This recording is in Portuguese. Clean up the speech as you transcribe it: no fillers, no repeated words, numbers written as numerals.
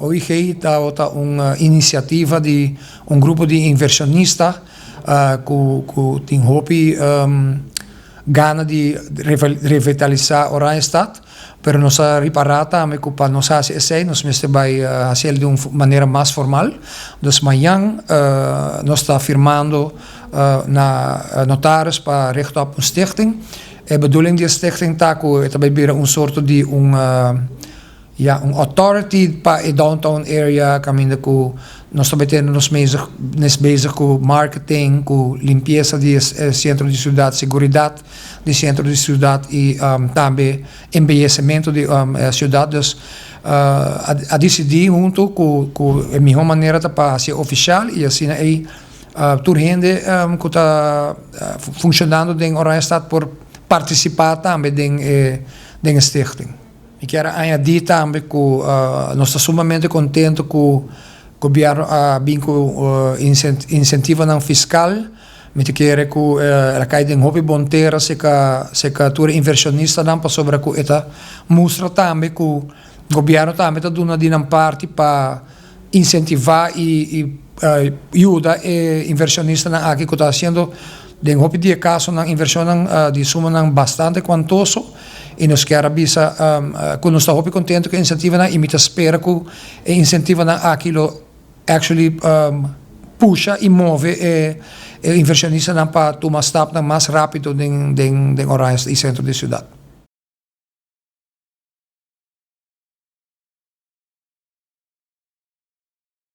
OIG está uma iniciativa de grupo de inversionistas que tem hopi gana de revitalizar Oranjestad, pero nos ha reparado também que para nós fazer isso, nós vai fazer de uma maneira mais formal. Dus amanhã nós está firmando na notaris para recht op een stichting. De bedoeling die stichting taku het bij een soort die een authority para de downtown area caminho que nós também temos bezig com marketing, com limpeza de centro de cidade, seguridade de centro de cidade e também embellecimento de cidade. Dus a decidir junto com a melhor maneira para ser oficial e assim aí toda gente que está funcionando em Oranjestad por participar também da stichting. Ik quero añadir também que nós estamos sumamente contentes com o governo incentiva fiscal. Me quero que a cai de hobby bonteira se que toda inversionista dan para sobre que eta mostra também que o governo também está dando uma parte para incentivar e ajuda inversionista aqui que está sendo de hobby de caso na inversão de suma bastante quantoso. E nós queremos que nós estamos contentes com a iniciativa e nós esperamos que a iniciativa aquilo actually puxa e move o inversionista para tomar step mais rápido em Oranjestad e centro da cidade.